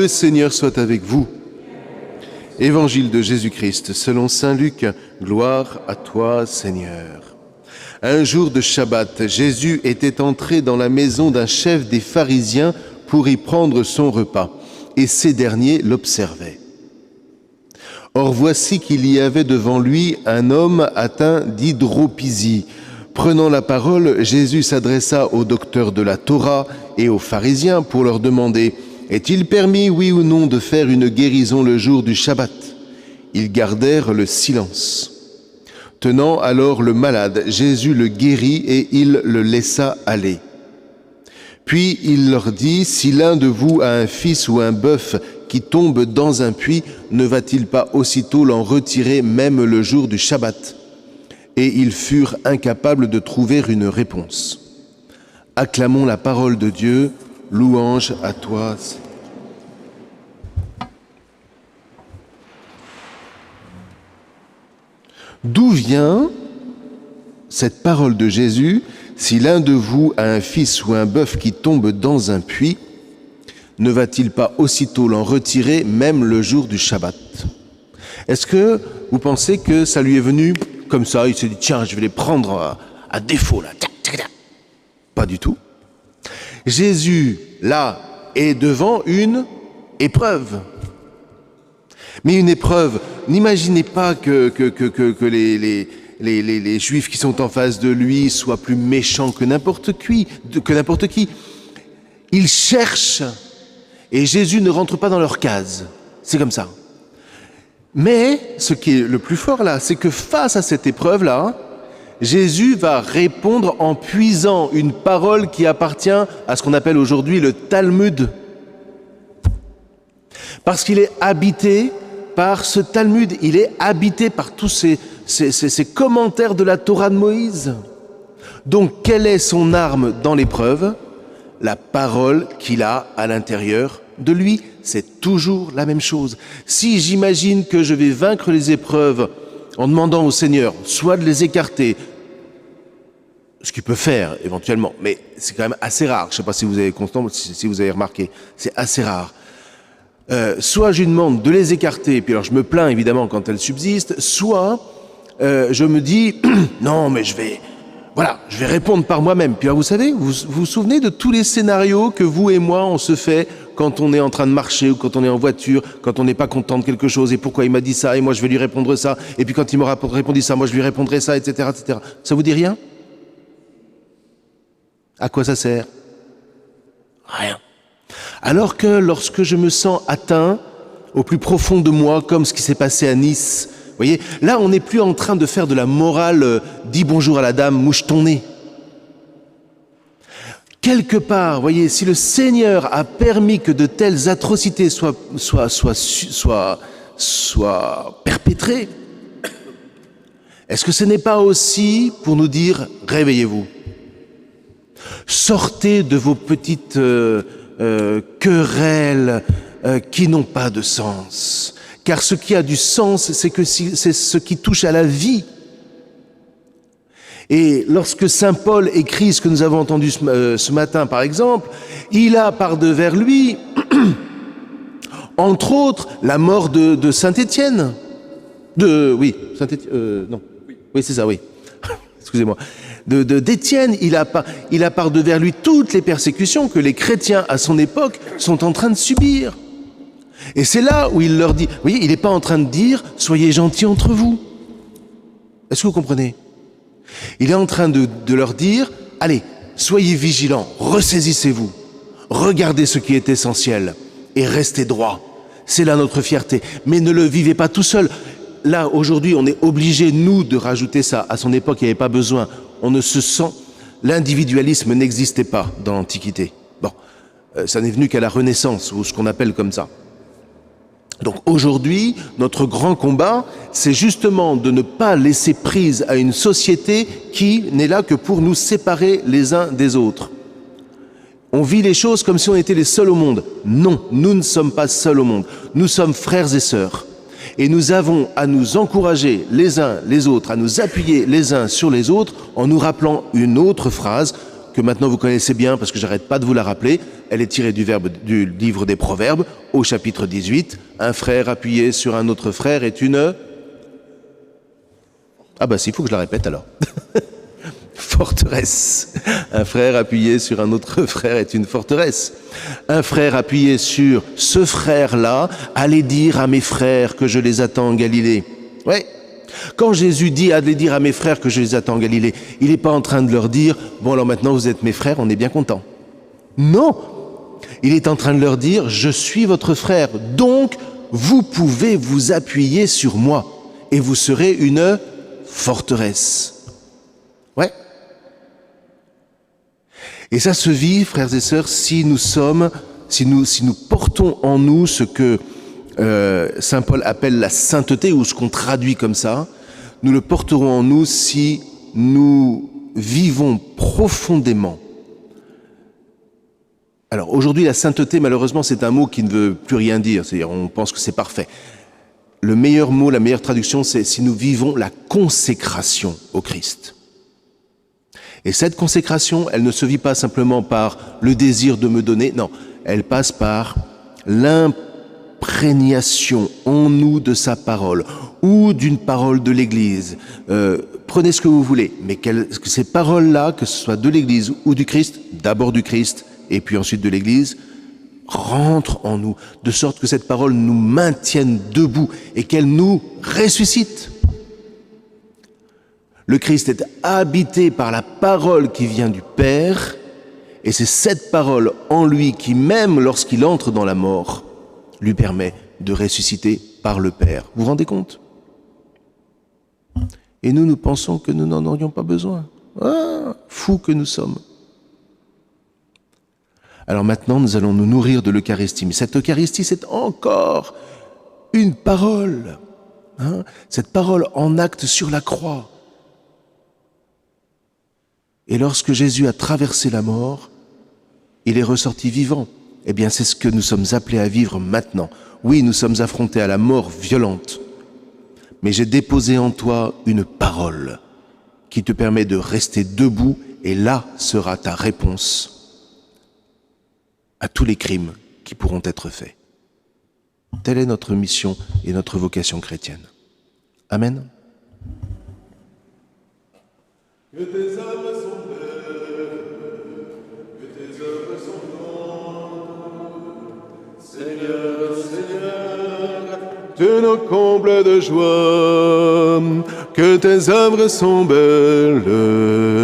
Le Seigneur soit avec vous. Évangile de Jésus-Christ selon saint Luc. Gloire à toi, Seigneur. Un jour de Shabbat, Jésus était entré dans la maison d'un chef des pharisiens pour y prendre son repas, et ces derniers l'observaient. Or voici qu'il y avait devant lui un homme atteint d'hydropisie. Prenant la parole, Jésus s'adressa aux docteurs de la Torah et aux pharisiens pour leur demander « Est-il permis, oui ou non, de faire une guérison le jour du Shabbat ?» Ils gardèrent le silence. Tenant alors le malade, Jésus le guérit et il le laissa aller. Puis il leur dit « Si l'un de vous a un fils ou un bœuf qui tombe dans un puits, ne va-t-il pas aussitôt l'en retirer même le jour du Shabbat ?» Et ils furent incapables de trouver une réponse. Acclamons la parole de Dieu, louange à toi. D'où vient cette parole de Jésus ? Si l'un de vous a un fils ou un bœuf qui tombe dans un puits, ne va-t-il pas aussitôt l'en retirer, même le jour du Shabbat ? Est-ce que vous pensez que ça lui est venu comme ça ? Il s'est dit, tiens, je vais les prendre à défaut, là. Pas du tout. Jésus, là, est devant une épreuve. Mais une épreuve, n'imaginez pas que les Juifs qui sont en face de lui soient plus méchants que n'importe qui. Ils cherchent, et Jésus ne rentre pas dans leur case. C'est comme ça. Mais ce qui est le plus fort là, c'est que face à cette épreuve-là, Jésus va répondre en puisant une parole qui appartient à ce qu'on appelle aujourd'hui le Talmud. Parce qu'il est habité par ce Talmud, il est habité par tous ces commentaires de la Torah de Moïse. Donc, quelle est son arme dans l'épreuve ? La parole qu'il a à l'intérieur de lui. C'est toujours la même chose. Si j'imagine que je vais vaincre les épreuves en demandant au Seigneur soit de les écarter, ce qu'il peut faire éventuellement, mais c'est quand même assez rare. Je ne sais pas si vous avez remarqué, c'est assez rare. Soit je lui demande de les écarter, puis alors je me plains évidemment quand elles subsistent, soit je me dis non mais je vais répondre par moi-même. Puis alors vous savez, vous vous souvenez de tous les scénarios que vous et moi on se fait quand on est en train de marcher ou quand on est en voiture, quand on n'est pas content de quelque chose, et pourquoi il m'a dit ça, et moi je vais lui répondre ça, et puis quand il m'aura répondu ça, moi je lui répondrai ça, etc., etc. Ça vous dit rien ? À quoi ça sert ? Rien. Alors que lorsque je me sens atteint au plus profond de moi, comme ce qui s'est passé à Nice, vous voyez, là on n'est plus en train de faire de la morale, dis bonjour à la dame, mouche ton nez. Quelque part, voyez, si le Seigneur a permis que de telles atrocités soient perpétrées, est-ce que ce n'est pas aussi pour nous dire « Réveillez-vous ». Sortez de vos petites querelles qui n'ont pas de sens. Car ce qui a du sens, c'est ce qui touche à la vie. Et lorsque saint Paul écrit ce que nous avons entendu ce matin, par exemple, il a par devers lui, entre autres, la mort de saint Étienne. Oui, c'est ça, oui. Excusez-moi. D'Étienne, il a par devers lui toutes les persécutions que les chrétiens à son époque sont en train de subir. Et c'est là où il leur dit, vous voyez, il n'est pas en train de dire « soyez gentils entre vous ». Est-ce que vous comprenez ? Il est en train de leur dire « allez, soyez vigilants, ressaisissez-vous, regardez ce qui est essentiel et restez droit. C'est là notre fierté. Mais ne le vivez pas tout seul. » Là, aujourd'hui, on est obligé, nous, de rajouter ça. À son époque, il n'y avait pas besoin. On ne se sent... L'individualisme n'existait pas dans l'Antiquité. Bon, ça n'est venu qu'à la Renaissance, ou ce qu'on appelle comme ça. Donc aujourd'hui, notre grand combat, c'est justement de ne pas laisser prise à une société qui n'est là que pour nous séparer les uns des autres. On vit les choses comme si on était les seuls au monde. Non, nous ne sommes pas seuls au monde. Nous sommes frères et sœurs. Et nous avons à nous encourager les uns les autres, à nous appuyer les uns sur les autres, en nous rappelant une autre phrase que maintenant vous connaissez bien parce que j'arrête pas de vous la rappeler. Elle est tirée du livre des Proverbes, au chapitre 18. Un frère appuyé sur un autre frère est une... Ah bah si, il faut que je la répète alors. Forteresse. Un frère appuyé sur un autre frère est une forteresse. Un frère appuyé sur ce frère-là, allez dire à mes frères que je les attends en Galilée. Ouais. Quand Jésus dit allez dire à mes frères que je les attends en Galilée, il n'est pas en train de leur dire bon alors maintenant vous êtes mes frères, on est bien contents. Non. Il est en train de leur dire je suis votre frère, donc vous pouvez vous appuyer sur moi et vous serez une forteresse. Ouais. Et ça se vit, frères et sœurs, si nous portons en nous ce que Saint Paul appelle la sainteté, ou ce qu'on traduit comme ça, nous le porterons en nous si nous vivons profondément. Alors aujourd'hui, la sainteté, malheureusement, c'est un mot qui ne veut plus rien dire, c'est-à-dire on pense que c'est parfait. Le meilleur mot, la meilleure traduction, c'est si nous vivons la consécration au Christ. Et cette consécration, elle ne se vit pas simplement par le désir de me donner, non, elle passe par l'imprégnation en nous de sa parole ou d'une parole de l'Église. Prenez ce que vous voulez, mais que ces paroles-là, que ce soit de l'Église ou du Christ, d'abord du Christ et puis ensuite de l'Église, rentrent en nous, de sorte que cette parole nous maintienne debout et qu'elle nous ressuscite. Le Christ est habité par la parole qui vient du Père, et c'est cette parole en lui qui, même lorsqu'il entre dans la mort, lui permet de ressusciter par le Père. Vous vous rendez compte? Et nous pensons que nous n'en aurions pas besoin. Ah, fous que nous sommes. Alors maintenant, nous allons nous nourrir de l'Eucharistie. Mais cette Eucharistie, c'est encore une parole. Cette parole en acte sur la croix. Et lorsque Jésus a traversé la mort, il est ressorti vivant. Eh bien, c'est ce que nous sommes appelés à vivre maintenant. Oui, nous sommes affrontés à la mort violente, mais j'ai déposé en toi une parole qui te permet de rester debout, et là sera ta réponse à tous les crimes qui pourront être faits. Telle est notre mission et notre vocation chrétienne. Amen. Que tes œuvres sont belles, que tes œuvres sont grandes, Seigneur, Seigneur, tu nous combles de joie, que tes œuvres sont belles.